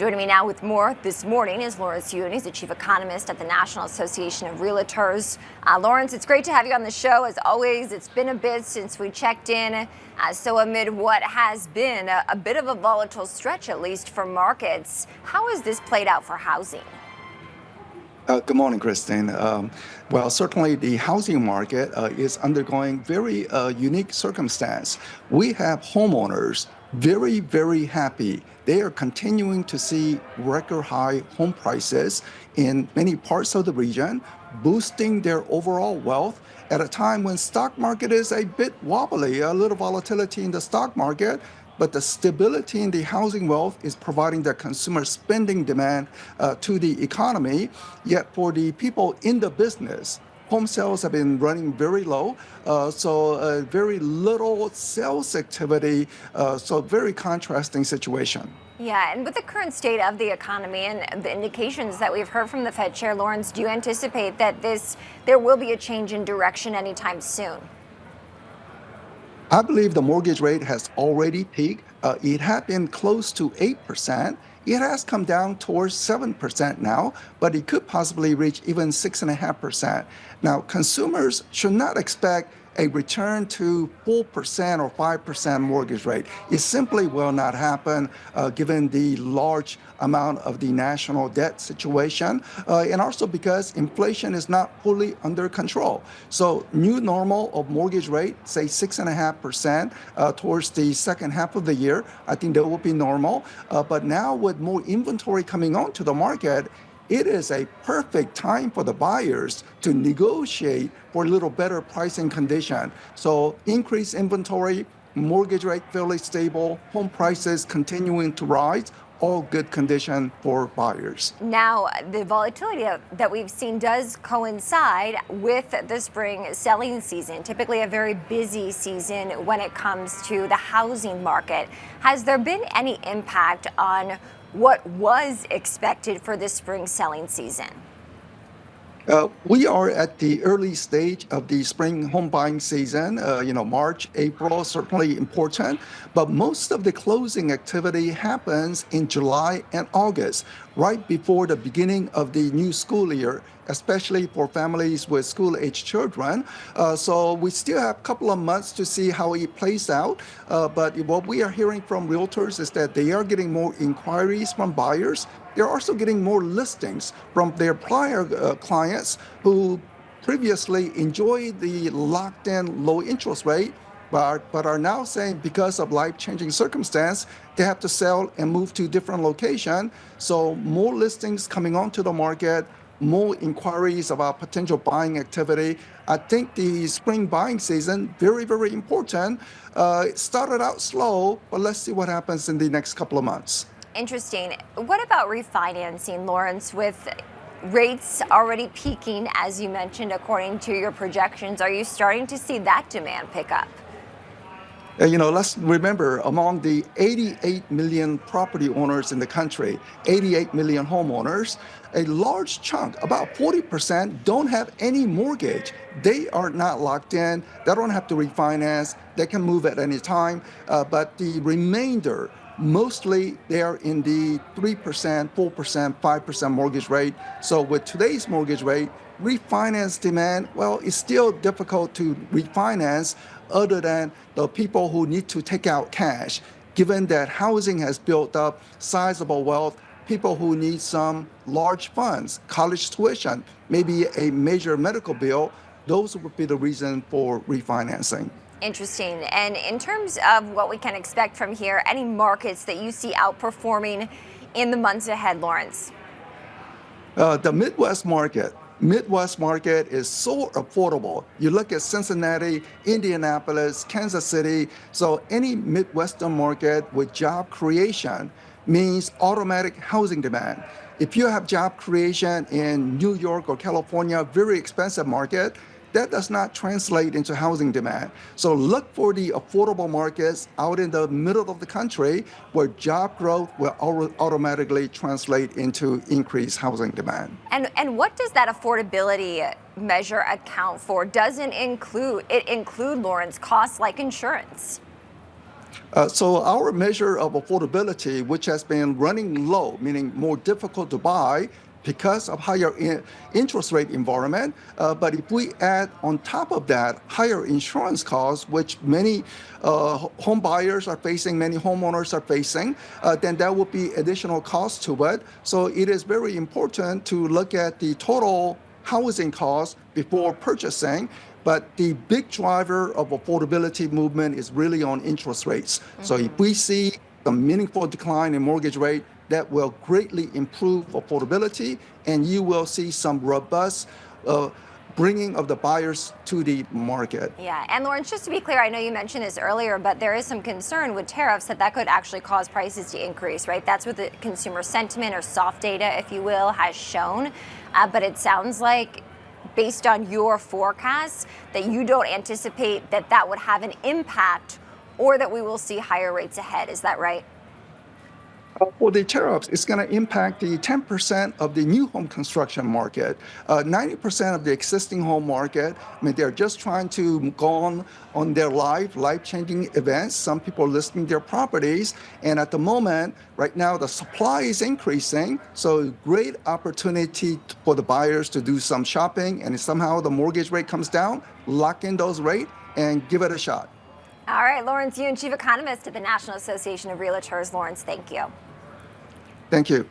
Joining me now with more this morning is Lawrence Yun. He's the chief economist at the National Association of Realtors. Lawrence, it's great to have you on the show. As always, it's been a bit since we checked in. So amid what has been a bit of a volatile stretch, at least for markets, how has this played out for housing? Good morning, Christine. Well, certainly the housing market is undergoing very unique circumstance. We have homeowners very, very happy. They are continuing to see record high home prices in many parts of the region, boosting their overall wealth at a time when stock market is a bit wobbly, a little volatility in the stock market. But the stability in the housing wealth is providing the consumer spending demand to the economy. Yet for the people in the business, home sales have been running very low, so very little sales activity, so very contrasting situation. Yeah, and with the current state of the economy and the indications that we've heard from the Fed Chair, Lawrence, do you anticipate that there will be a change in direction anytime soon? I believe the mortgage rate has already peaked. It had been close to 8%. It has come down towards 7% now, but it could possibly reach even 6.5%. Now, consumers should not expect a return to 4% or 5% mortgage rate. It simply will not happen given the large amount of the national debt situation and also because inflation is not fully under control. So new normal of mortgage rate, say 6.5% towards the second half of the year, I think that will be normal. But now with more inventory coming onto the market, it is a perfect time for the buyers to negotiate for a little better pricing condition. So increased inventory, mortgage rate fairly stable, home prices continuing to rise, all good condition for buyers. Now, the volatility that we've seen does coincide with the spring selling season, typically a very busy season when it comes to the housing market. Has there been any impact on what was expected for this spring selling season? We are at the early stage of the spring home buying season. March, April, certainly important, but most of the closing activity happens in July and August, right before the beginning of the new school year, especially for families with school-age children. So we still have a couple of months to see how it plays out. But what we are hearing from realtors is that they are getting more inquiries from buyers. They're also getting more listings from their prior clients who previously enjoyed the locked-in low interest rate, but are now saying because of life-changing circumstance, they have to sell and move to different location. So more listings coming onto the market, more inquiries about potential buying activity. I think the spring buying season, very, very important. It started out slow, but let's see what happens in the next couple of months. Interesting. What about refinancing, Lawrence, with rates already peaking, as you mentioned, according to your projections? Are you starting to see that demand pick up? Let's remember, among the 88 million property owners in the country, 88 million homeowners, a large chunk, about 40%, don't have any mortgage. They are not locked in. They don't have to refinance. They can move at any time. But the remainder, mostly they are in the 3%, 4%, 5% mortgage rate. So with today's mortgage rate, refinance demand, well, it's still difficult to refinance other than the people who need to take out cash. Given that housing has built up sizable wealth, people who need some large funds, college tuition, maybe a major medical bill, those would be the reason for refinancing. Interesting. And in terms of what we can expect from here, any markets that you see outperforming in the months ahead, Lawrence? The Midwest market is so affordable. You look at Cincinnati, Indianapolis, Kansas City. So any Midwestern market with job creation means automatic housing demand. If you have job creation in New York or California, very expensive market, that does not translate into housing demand. So look for the affordable markets out in the middle of the country where job growth will automatically translate into increased housing demand. And what does that affordability measure account for? Doesn't it include, Lawrence, costs like insurance? So our measure of affordability, which has been running low, meaning more difficult to buy because of higher interest rate environment. But if we add on top of that higher insurance costs, which many home buyers are facing, many homeowners are facing, then that would be additional cost to it. So it is very important to look at the total housing costs before purchasing. But the big driver of affordability movement is really on interest rates. So if we see a meaningful decline in mortgage rate, that will greatly improve affordability, and you will see some robust bringing of the buyers to the market. Yeah, and Lawrence, just to be clear, I know you mentioned this earlier, but there is some concern with tariffs that could actually cause prices to increase, right? That's what the consumer sentiment or soft data, if you will, has shown. But it sounds like, based on your forecasts, that you don't anticipate that would have an impact or that we will see higher rates ahead. Is that right? For the tariffs, it's going to impact the 10% of the new home construction market. 90% of the existing home market, I mean, they're just trying to go on their life-changing events. Some people are listing their properties. And at the moment, right now, the supply is increasing. So great opportunity for the buyers to do some shopping. And if somehow the mortgage rate comes down, lock in those rates and give it a shot. All right, Lawrence Yun, Chief Economist at the National Association of Realtors. Lawrence, thank you. Thank you.